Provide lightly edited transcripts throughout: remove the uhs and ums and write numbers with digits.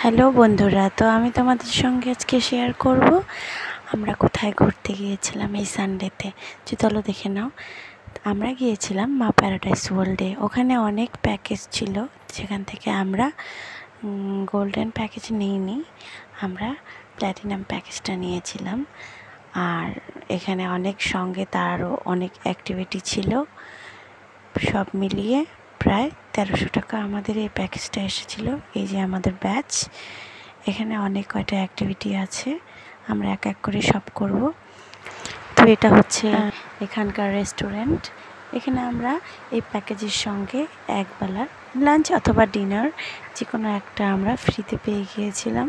Hello বন্ধুরা, তো আমি তোমাদের সঙ্গে আজকে শেয়ার করব আমরা কোথায় ঘুরতে গিয়েছিলাম এই সানডেতে। চলো দেখে নাও। আমরা গিয়েছিলাম মা প্যারাডাইস ওয়ার্ল্ডে। ওখানে অনেক প্যাকেজ ছিল, সেখান থেকে আমরা গোল্ডেন প্যাকেজ নিইনি, আমরা প্ল্যাটিনাম প্যাকেজটা নিয়েছিলাম। আর এখানে অনেক সঙ্গে তারও অনেক অ্যাক্টিভিটি ছিল, সব মিলিয়ে প্রায় 1300 টাকা আমাদের এই প্যাকেজটা এসেছিল। এই যে আমাদের ব্যাচ, এখানে অনেক কয়টা অ্যাক্টিভিটি আছে, আমরা এক এক করে সব করব। তো এটা হচ্ছে এখানকার রেস্টুরেন্ট। এখানে আমরা এই প্যাকেজের সঙ্গে একবেলার লাঞ্চ অথবা ডিনার যে কোনো একটা আমরা ফ্রিতে পেয়ে গিয়েছিলাম,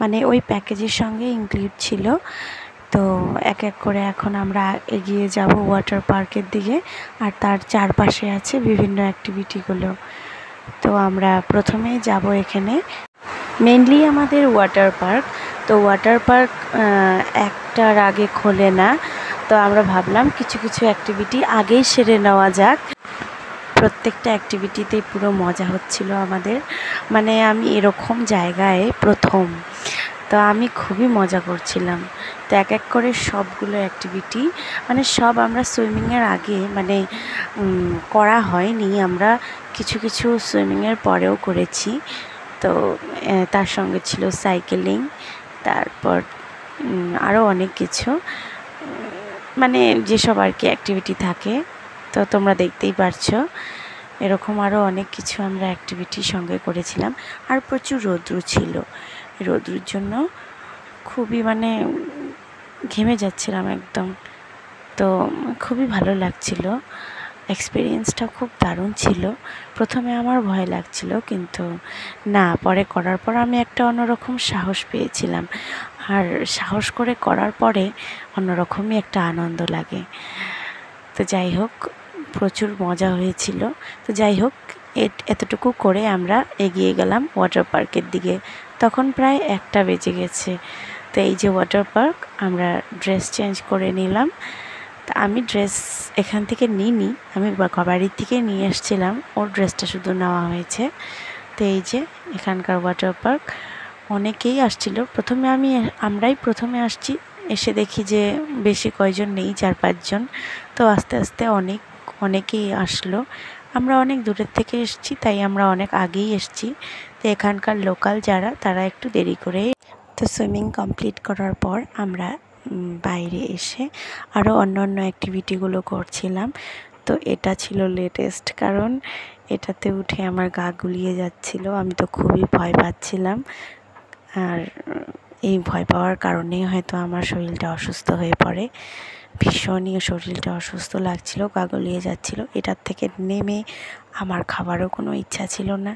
মানে ওই প্যাকেজের সঙ্গে ইনক্লুড ছিল। তো এক এক করে এখন আমরা এগিয়ে যাব ওয়াটার পার্কের দিকে, আর তার চারপাশে আছে বিভিন্ন অ্যাক্টিভিটিগুলো। তো আমরা প্রথমেই যাব এখানে মেনলি আমাদের ওয়াটার পার্ক। তো ওয়াটার পার্ক একটার আগে খোলে না, তো আমরা ভাবলাম কিছু কিছু অ্যাক্টিভিটি আগেই সেরে নেওয়া যাক। প্রত্যেকটা অ্যাক্টিভিটিতেই পুরো মজা হচ্ছিল আমাদের, মানে আমি এরকম জায়গায় প্রথম, তো আমি খুবই মজা করছিলাম। তো এক এক করে সবগুলো অ্যাক্টিভিটি, মানে সব আমরা সুইমিংয়ের আগে মানে করা হয়নি, আমরা কিছু কিছু সুইমিংয়ের পরেও করেছি। তো তার সঙ্গে ছিল সাইকেলিং, তারপর আরও অনেক কিছু, মানে যেসব আর কি অ্যাক্টিভিটি থাকে। তো তোমরা দেখতেই পারছো এরকম আরও অনেক কিছু আমরা অ্যাক্টিভিটির সঙ্গে করেছিলাম। আর প্রচুর রৌদ্র ছিল, রৌদ্রের জন্য খুবই মানে ঘেমে যাচ্ছিলাম একদম। তো খুবই ভালো লাগছিল, এক্সপিরিয়েন্সটা খুব দারুণ ছিল। প্রথমে আমার ভয় লাগছিল, কিন্তু না, পরে করার পর আমি একটা অন্যরকম সাহস পেয়েছিলাম। আর সাহস করে করার পরে অন্যরকমই একটা আনন্দ লাগে। তো যাই হোক, প্রচুর মজা হয়েছিল। তো যাই হোক, এতটুকু করে আমরা এগিয়ে গেলাম ওয়াটার পার্কের দিকে। তখন প্রায় 1টা বেজে গেছে। তো এই যে ওয়াটার পার্ক, আমরা ড্রেস চেঞ্জ করে নিলাম। তা আমি ড্রেস এখান থেকে নিইনি, আমি বাড়ির থেকে নিয়ে এসেছিলাম, ওর ড্রেসটা শুধু নেওয়া হয়েছে। তো এই যে এখানকার ওয়াটার পার্ক, অনেকেই আসছিল। আমরাই প্রথমে আসছি, এসে দেখি যে বেশি কয়জন নেই, 4-5 জন। তো আস্তে আস্তে অনেকেই আসলো। আমরা অনেক দূরের থেকে এসেছি, তাই আমরা অনেক আগেই এসেছি। তো এখানকার লোকাল যারা, তারা একটু দেরি করে। তো সুইমিং কমপ্লিট করার পর আমরা বাইরে এসে আরও অন্য অ্যাক্টিভিটিগুলো করছিলাম। তো এটা ছিল লেটেস্ট, কারণ এটাতে উঠে আমার গা গুলিয়ে যাচ্ছিল, আমি তো খুবই ভয় পাচ্ছিলাম। আর এই ভয় পাওয়ার কারণেই হয়তো আমার শরীরটা অসুস্থ হয়ে পড়ে, ভীষণই শরীরটা অসুস্থ লাগছিল, গা গুলিয়ে যাচ্ছিল। এটার থেকে নেমে আমার খাবারও কোনো ইচ্ছা ছিল না,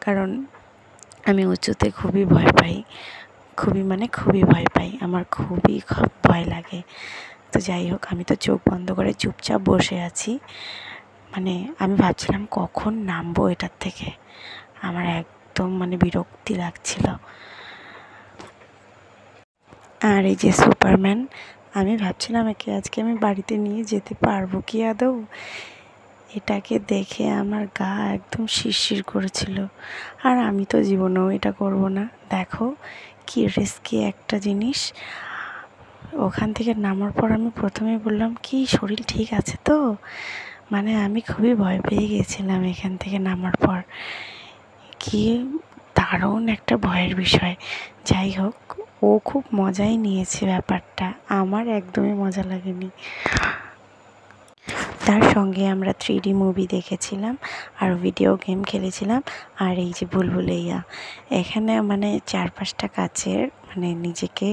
কারণ আমি উঁচুতে খুবই ভয় পাই, খুবই ভয় পাই, আমার খুবই ভয় লাগে। তো যাই হোক, আমি তো চোখ বন্ধ করে চুপচাপ বসে আছি, মানে আমি ভাবছিলাম কখন নামবো এটার থেকে, আমার একদম মানে বিরক্তি লাগছিল। আর এই যে সুপারম্যান, আমি ভাবছিলাম একে আজকে আমি বাড়িতে নিয়ে যেতে পারবো কি আদৌ। এটাকে দেখে আমার গা একদম শিরশির করেছিল, আর আমি তো জীবনেও এটা করব না। দেখো কি রিস্কি একটা জিনিস। ওখান থেকে নামার পর আমি প্রথমেই বললাম, কি শরীর ঠিক আছে তো, মানে আমি খুবই ভয় পেয়ে গেছিলাম এখান থেকে নামার পর। কি দারুণ একটা ভয়ের বিষয়। যাই হোক, ও খুব মজাই নিয়েছে ব্যাপারটা, আমার একদমই মজা লাগেনি। তার সঙ্গে আমরা 3D মুভি দেখেছিলাম, আর ভিডিও গেম খেলেছিলাম। আর এই যে ভুলভুলাইয়া, এখানে মানে 4-5টা কাচের মানে নিজেকে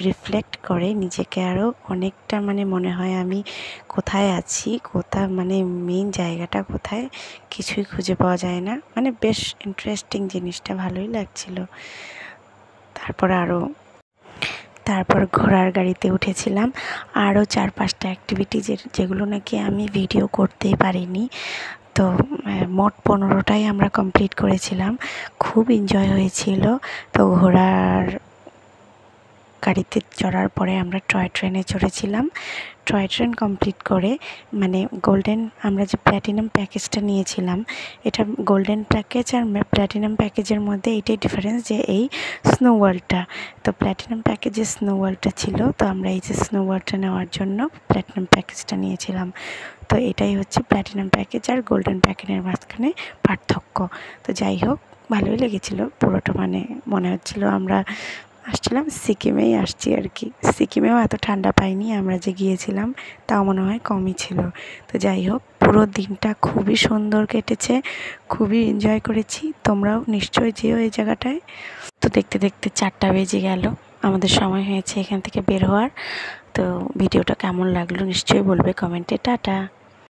রিফ্লেক্ট করে, নিজেকে আরও অনেকটা মানে মনে হয় আমি কোথায় আছি, মানে মেইন জায়গাটা কোথায় কিছুই খুঁজে পাওয়া যায় না, মানে বেশ ইন্টারেস্টিং জিনিসটা, ভালোই লাগছিল। তারপর ঘোড়ার গাড়িতে উঠেছিলাম, আরও 4-5টা অ্যাক্টিভিটি যেগুলো নাকি আমি ভিডিও করতেই পারিনি। তো মোট 15টাই আমরা কমপ্লিট করেছিলাম, খুব এনজয় হয়েছিল। তো ঘোড়ার গাড়িতে চড়ার পরে আমরা টয় ট্রেনে চড়েছিলাম। টয় ট্রেন কমপ্লিট করে মানে গোল্ডেন আমরা যে প্ল্যাটিনাম প্যাকেজটা নিয়েছিলাম, এটা গোল্ডেন প্যাকেজ আর প্ল্যাটিনাম প্যাকেজের মধ্যে এটাই ডিফারেন্স যে এই স্নো ওয়ার্ল্ডটা। তো প্ল্যাটিনাম প্যাকেজে স্নো ওয়ার্ল্ডটা ছিল, তো আমরা এই যে স্নো ওয়ার্ল্ডটা নেওয়ার জন্য প্ল্যাটিনাম প্যাকেজটা নিয়েছিলাম। তো এটাই হচ্ছে প্ল্যাটিনাম প্যাকেজ আর গোল্ডেন প্যাকেজের মাঝখানে পার্থক্য। তো যাই হোক, ভালোই লেগেছিলো পুরোটা, মানে মনে হচ্ছিলো আমরা আসছিলাম সিকিমেই আসছি আর কি। সিকিমেও এত ঠান্ডা পাইনি আমরা যে গিয়েছিলাম, তাও মনে হয় কমই ছিল। তো যাই হোক, পুরো দিনটা খুবই সুন্দর কেটেছে, খুবই এনজয় করেছি। তোমরাও নিশ্চয়ই যেও এই জায়গাটায়। তো দেখতে দেখতে 4টা বেজে গেল, আমাদের সময় হয়েছে এখান থেকে বের হওয়ার। তো ভিডিওটা কেমন লাগলো নিশ্চয়ই বলবে কমেন্টে। টাটা।